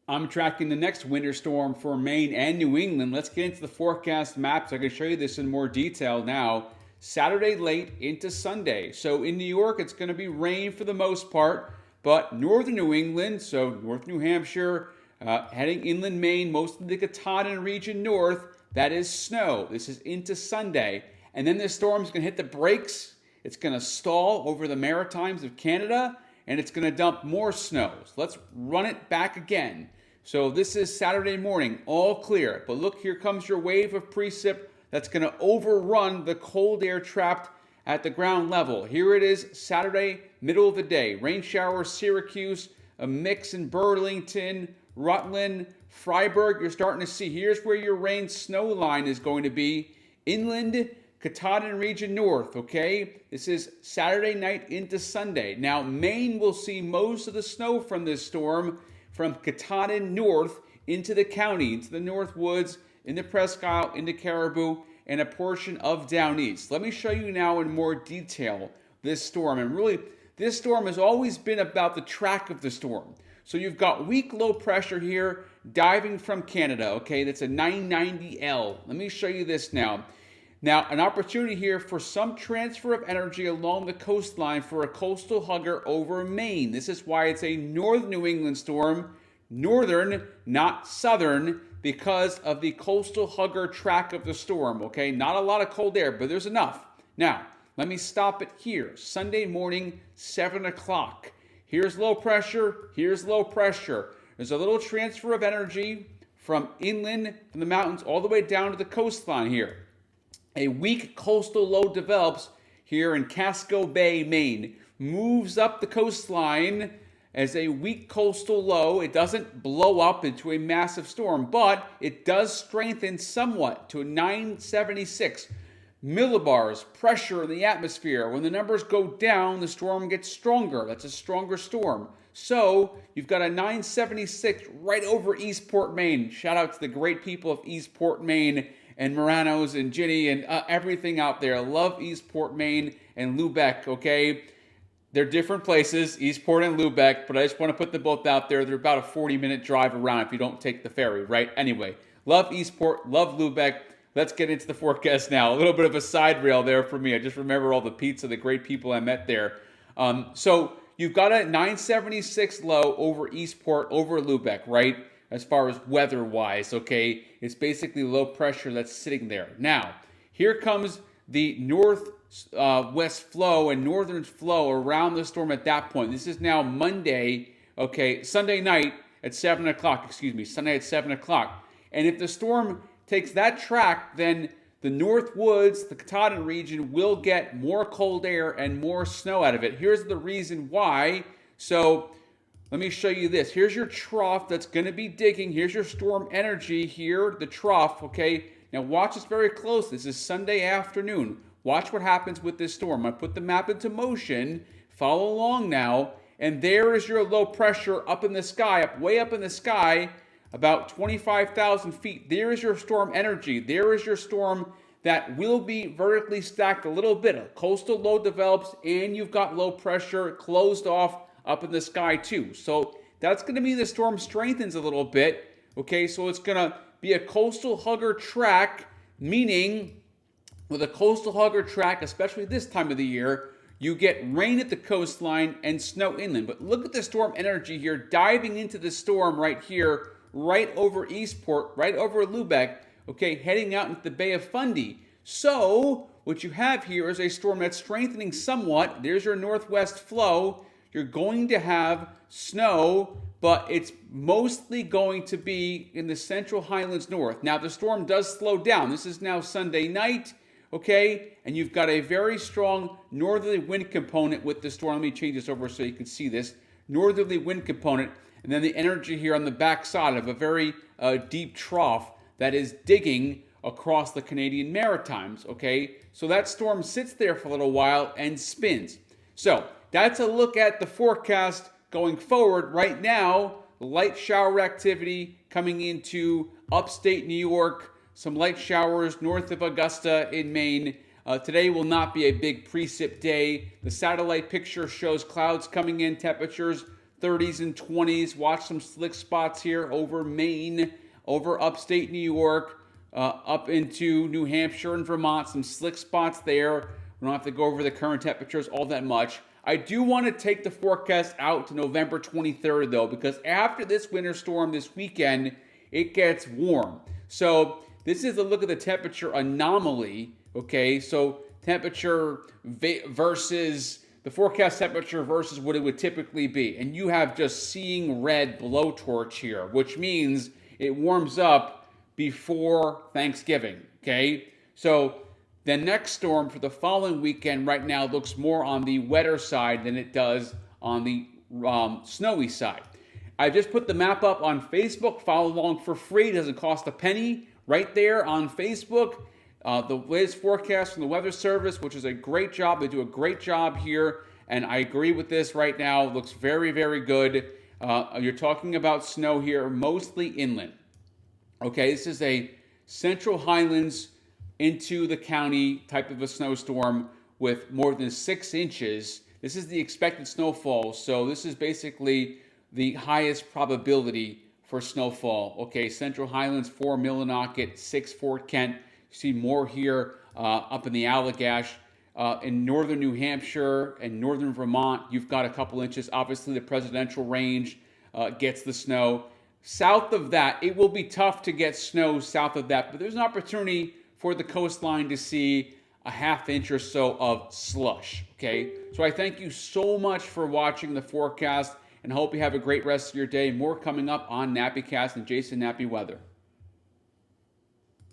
I'm tracking the next winter storm for Maine and New England. Let's get into the forecast maps. I can show you this in more detail now. Saturday late into Sunday. So in New York, it's going to be rain for the most part, but northern New England, so North New Hampshire, heading inland Maine, most of the Katahdin region north, that is snow. This is into Sunday. And then this storm is going to hit the brakes. It's going to stall over the Maritimes of Canada, and it's going to dump more snow. So let's run it back again. So this is Saturday morning, all clear. But look, here comes your wave of precip that's going to overrun the cold air trapped at the ground level. Here it is, Saturday, middle of the day. Rain showers, Syracuse, a mix in Burlington, Rutland, Freiburg. You're starting to see, here's where your rain snow line is going to be. Inland, Katahdin region north, okay? This is Saturday night into Sunday. Now, Maine will see most of the snow from this storm from Katahdin north into the county, into the North Woods, into Presque Isle, into Caribou, and a portion of down east. Let me show you now in more detail this storm. And really, this storm has always been about the track of the storm. So you've got weak low pressure here diving from Canada, okay? That's a 990L. Let me show you this now. Now, an opportunity here for some transfer of energy along the coastline for a coastal hugger over Maine. This is why it's a northern New England storm, northern, not southern, because of the coastal hugger track of the storm, okay? Not a lot of cold air, but there's enough. Now, let me stop it here. Sunday morning, 7 o'clock. Here's low pressure, here's low pressure. There's a little transfer of energy from inland, from the mountains, all the way down to the coastline here. A weak coastal low develops here in Casco Bay, Maine. Moves up the coastline as a weak coastal low. It doesn't blow up into a massive storm, but it does strengthen somewhat to a 976 millibars pressure in the atmosphere. When the numbers go down, the storm gets stronger. That's a stronger storm. So you've got a 976 right over Eastport, Maine. Shout out to the great people of Eastport, Maine, and Muranos and Ginny and everything out there. Love Eastport, Maine and Lubec, okay? They're different places, Eastport and Lubec, but I just want to put them both out there. They're about a 40-minute drive around if you don't take the ferry, right? Anyway, love Eastport, love Lubec. Let's get into the forecast now. A little bit of a side rail there for me. I just remember all the pizza, the great people I met there. So you've got a 976 low over Eastport, over Lubec, right? As far as weather-wise, okay? It's basically low pressure that's sitting there. Now, here comes the north-west flow and northern flow around the storm at that point. This is now Monday, okay, Sunday night at 7 o'clock, Sunday at 7 o'clock. And if the storm takes that track, then the North Woods, the Katahdin region, will get more cold air and more snow out of it. Here's the reason why. So let me show you this. Here's your trough that's going to be digging. Here's your storm energy here, the trough, okay? Now watch this very close. This is Sunday afternoon. Watch what happens with this storm. I put the map into motion. Follow along now. And there is your low pressure up in the sky, way up in the sky, about 25,000 feet. There is your storm energy. There is your storm that will be vertically stacked a little bit. A coastal low develops, and you've got low pressure closed off up in the sky too. So that's going to mean the storm strengthens a little bit. Okay, so it's going to be a coastal hugger track, meaning with a coastal hugger track, especially this time of the year, you get rain at the coastline and snow inland. But look at the storm energy here, diving into the storm right here, right over Eastport, right over Lubec, okay, heading out into the Bay of Fundy. So what you have here is a storm that's strengthening somewhat. There's your northwest flow. You're going to have snow, but it's mostly going to be in the central highlands north. Now, the storm does slow down. This is now Sunday night, okay? And you've got a very strong northerly wind component with the storm. Let me change this over so you can see this. Northerly wind component, and then the energy here on the backside of a very deep trough that is digging across the Canadian Maritimes, okay? So that storm sits there for a little while and spins. So that's a look at the forecast going forward. Right now, light shower activity coming into upstate New York, some light showers north of Augusta in Maine. Today will not be a big precip day. The satellite picture shows clouds coming in, temperatures 30s and 20s. Watch some slick spots here over Maine, over upstate New York, up into New Hampshire and Vermont. Some slick spots there. We don't have to go over the current temperatures all that much. I do want to take the forecast out to November 23rd, though, because after this winter storm this weekend, it gets warm. So this is a look at the temperature anomaly, okay? So temperature versus the forecast temperature versus what it would typically be. And you have just seeing red blowtorch here, which means it warms up before Thanksgiving, okay? So the next storm for the following weekend right now looks more on the wetter side than it does on the snowy side. I just put the map up on Facebook. Follow along for free. It doesn't cost a penny. Right there on Facebook, the latest forecast from the Weather Service, which is a great job. They do a great job here, and I agree with this right now. It looks very, very good. You're talking about snow here, mostly inland. Okay, this is a Central Highlands into the county type of a snowstorm with more than 6 inches. This is the expected snowfall, so this is basically the highest probability for snowfall. Okay, Central Highlands, 4 Millinocket, 6 Fort Kent. You see more here up in the Allagash. In northern New Hampshire and northern Vermont, you've got a couple inches. Obviously, the presidential range gets the snow. South of that, it will be tough to get snow south of that, but there's an opportunity for the coastline to see a ½ inch or so of slush, okay? So I thank you so much for watching the forecast and hope you have a great rest of your day. More coming up on NappyCast and Jason Nappy Weather.